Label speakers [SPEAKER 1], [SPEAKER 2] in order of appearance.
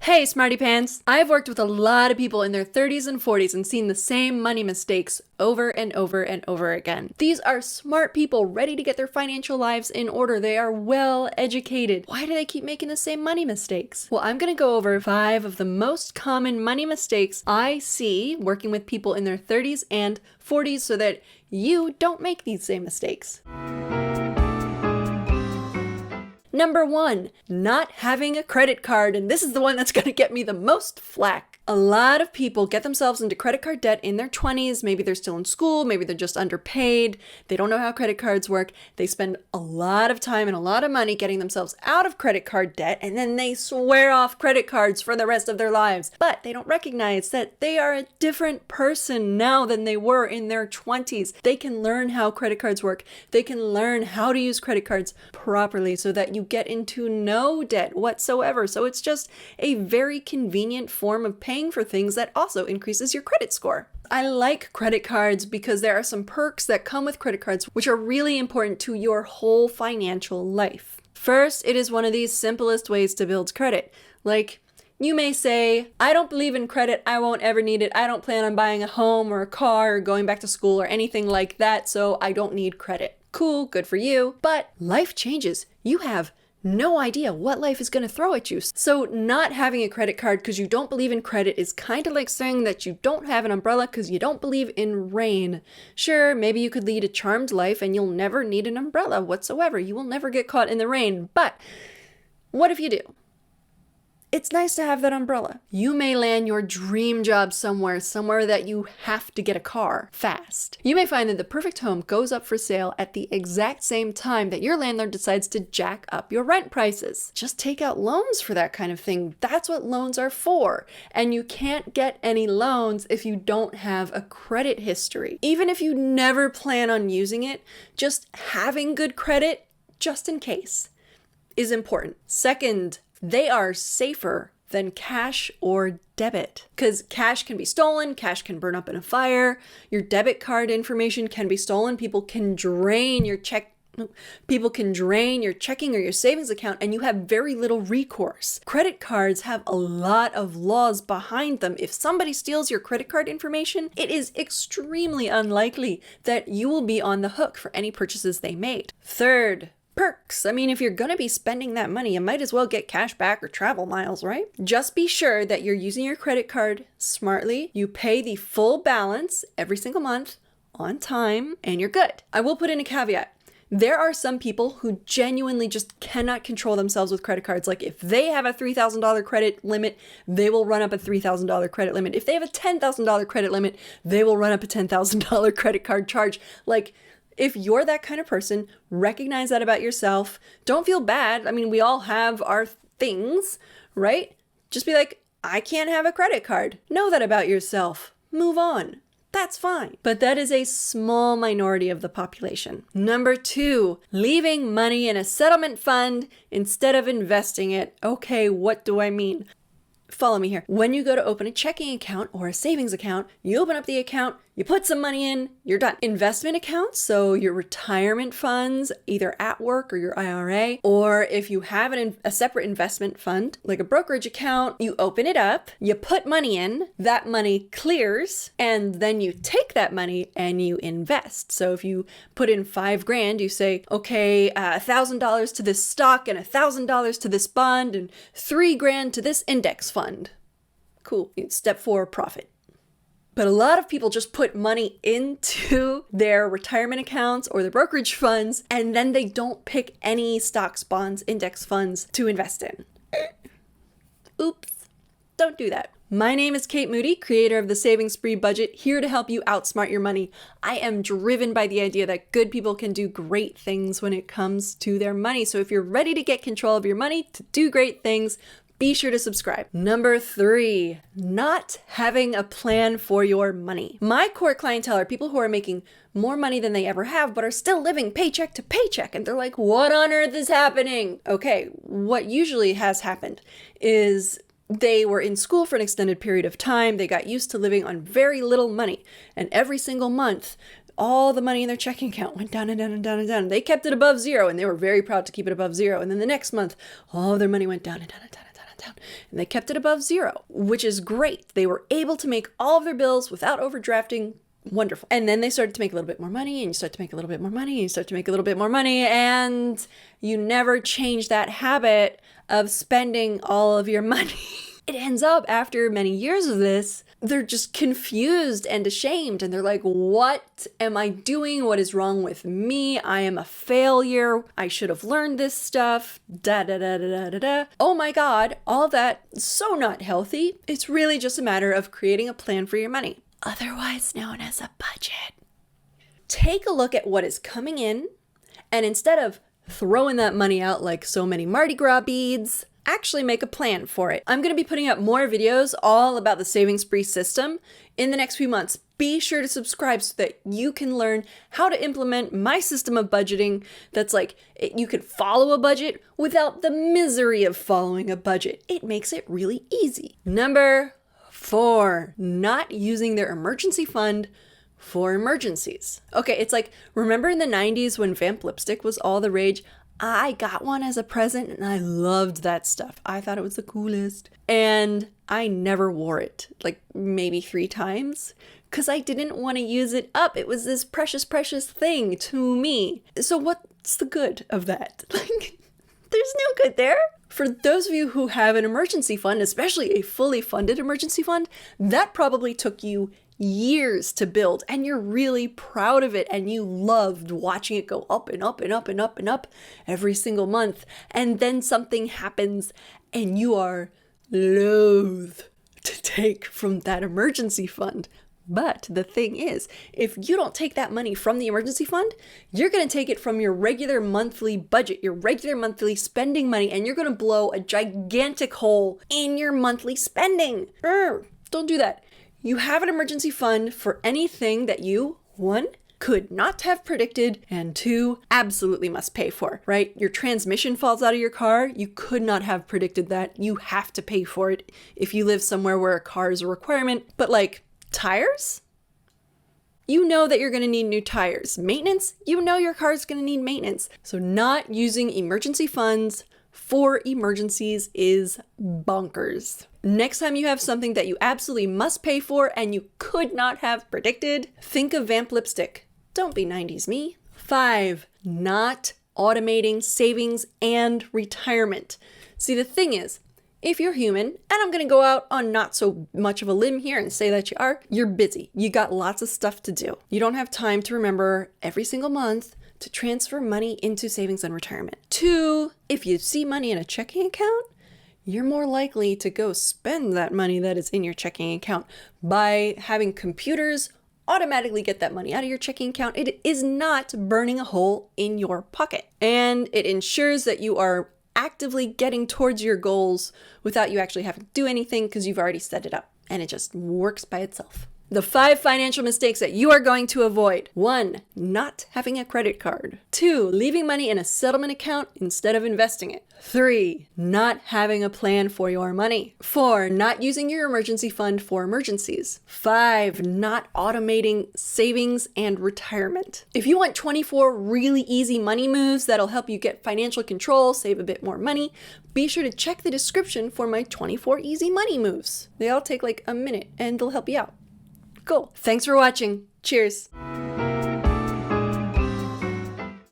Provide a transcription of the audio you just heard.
[SPEAKER 1] Hey, Smarty Pants! I've worked with a lot of people in their 30s and 40s and seen the same money mistakes over and over and over again. These are smart people ready to get their financial lives in order. They are well educated. Why do they keep making the same money mistakes? Well, I'm going to go over 5 of the most common money mistakes I see working with people in their 30s and 40s so that you don't make these same mistakes. Number 1, not having a credit card, and this is the one that's going to get me the most flack. A lot of people get themselves into credit card debt in their 20s. Maybe they're still in school, maybe they're just underpaid, they don't know how credit cards work. They spend a lot of time and a lot of money getting themselves out of credit card debt, and then they swear off credit cards for the rest of their lives. But they don't recognize that they are a different person now than they were in their 20s. They can learn how credit cards work. They can learn how to use credit cards properly so that you get into no debt whatsoever. So it's just a very convenient form of paying for things that also increases your credit score. I like credit cards because there are some perks that come with credit cards which are really important to your whole financial life. First, it is one of the simplest ways to build credit. Like, you may say, I don't believe in credit, I won't ever need it, I don't plan on buying a home or a car or going back to school or anything like that, so I don't need credit. Cool, good for you. But life changes. You have no idea what life is going to throw at you. So not having a credit card because you don't believe in credit is kind of like saying that you don't have an umbrella because you don't believe in rain. Sure, maybe you could lead a charmed life and you'll never need an umbrella whatsoever. You will never get caught in the rain. But what if you do? It's nice to have that umbrella. You may land your dream job somewhere that you have to get a car fast. You may find that the perfect home goes up for sale at the exact same time that your landlord decides to jack up your rent prices. Just take out loans for that kind of thing. That's what loans are for. And you can't get any loans if you don't have a credit history. Even if you never plan on using it, just having good credit, just in case, is important. Second, they are safer than cash or debit because cash can be stolen, cash can burn up in a fire, your debit card information can be stolen, people can drain your checking or your savings account and you have very little recourse. Credit cards have a lot of laws behind them. If somebody steals your credit card information, it is extremely unlikely that you will be on the hook for any purchases they made. Third, perks. I mean, if you're going to be spending that money, you might as well get cash back or travel miles, right? Just be sure that you're using your credit card smartly. You pay the full balance every single month on time and you're good. I will put in a caveat. There are some people who genuinely just cannot control themselves with credit cards. Like if they have a $3,000 credit limit, they will run up a $3,000 credit limit. If they have a $10,000 credit limit, they will run up a $10,000 credit card charge. Like, if you're that kind of person, recognize that about yourself. Don't feel bad. I mean, we all have our things, right? Just be like, I can't have a credit card. Know that about yourself. Move on. That's fine. But that is a small minority of the population. Number 2, leaving money in a settlement fund instead of investing it. Okay, what do I mean? Follow me here. When you go to open a checking account or a savings account, you open up the account, you put some money in, you're done. Investment accounts, so your retirement funds, either at work or your IRA, or if you have a separate investment fund, like a brokerage account, you open it up, you put money in, that money clears, and then you take that money and you invest. So if you put in $5,000, you say, okay, $1,000 to this stock and $1,000 to this bond and $3,000 to this index fund. Cool. Step 4, profit. But a lot of people just put money into their retirement accounts or their brokerage funds, and then they don't pick any stocks, bonds, index funds to invest in. Oops. Don't do that. My name is Kate Moody, creator of the Saving Spree Budget, here to help you outsmart your money. I am driven by the idea that good people can do great things when it comes to their money. So if you're ready to get control of your money, to do great things, be sure to subscribe. Number 3, not having a plan for your money. My core clientele are people who are making more money than they ever have, but are still living paycheck to paycheck. And they're like, what on earth is happening? Okay, what usually has happened is they were in school for an extended period of time. They got used to living on very little money. And every single month, all the money in their checking account went down and down and down and down. They kept it above zero and they were very proud to keep it above zero. And then the next month, all of their money went down and down and down and down. And they kept it above zero, which is great. They were able to make all of their bills without overdrafting. Wonderful. And then they started to make a little bit more money, and you start to make a little bit more money, and you start to make a little bit more money, and you never change that habit of spending all of your money. It ends up, after many years of this, they're just confused and ashamed, and they're like, what am I doing? What is wrong with me? I am a failure. I should have learned this stuff. Da da da da da da da. Oh my God, all of that, so not healthy. It's really just a matter of creating a plan for your money, otherwise known as a budget. Take a look at what is coming in, and instead of throwing that money out like so many Mardi Gras beads, actually make a plan for it. I'm going to be putting up more videos all about the savings spree system in the next few months. Be sure to subscribe so that you can learn how to implement my system of budgeting that's like, you could follow a budget without the misery of following a budget. It makes it really easy. Number 4, not using their emergency fund for emergencies. Okay, it's like, remember in the 90s when vamp lipstick was all the rage? I got one as a present and I loved that stuff. I thought it was the coolest. And I never wore it, like maybe 3 times, because I didn't want to use it up. It was this precious, precious thing to me. So what's the good of that? Like, there's no good there. For those of you who have an emergency fund, especially a fully funded emergency fund, that probably took you years to build, and you're really proud of it, and you loved watching it go up and up and up and up and up every single month, and then something happens and you are loath to take from that emergency fund. But the thing is, if you don't take that money from the emergency fund, you're going to take it from your regular monthly budget, your regular monthly spending money, and you're going to blow a gigantic hole in your monthly spending. Don't do that. You have an emergency fund for anything that you, 1, could not have predicted, and 2, absolutely must pay for, right? Your transmission falls out of your car. You could not have predicted that. You have to pay for it if you live somewhere where a car is a requirement. But like tires? You know that you're going to need new tires. Maintenance? You know your car is going to need maintenance. So not using emergency funds for emergencies is bonkers. Next time you have something that you absolutely must pay for and you could not have predicted, think of vamp lipstick. Don't be 90s me. 5, not automating savings and retirement. See, the thing is, if you're human, and I'm going to go out on not so much of a limb here and say that you are, you're busy. You got lots of stuff to do. You don't have time to remember every single month to transfer money into savings and retirement. 2, if you see money in a checking account, you're more likely to go spend that money that is in your checking account by having computers automatically get that money out of your checking account. It is not burning a hole in your pocket. And it ensures that you are actively getting towards your goals without you actually having to do anything because you've already set it up. And it just works by itself. The 5 financial mistakes that you are going to avoid. 1, not having a credit card. 2, leaving money in a settlement account instead of investing it. 3, not having a plan for your money. 4, not using your emergency fund for emergencies. 5, not automating savings and retirement. If you want 24 really easy money moves that'll help you get financial control, save a bit more money, be sure to check the description for my 24 easy money moves. They all take like a minute and they'll help you out. Cool. Thanks for watching. Cheers.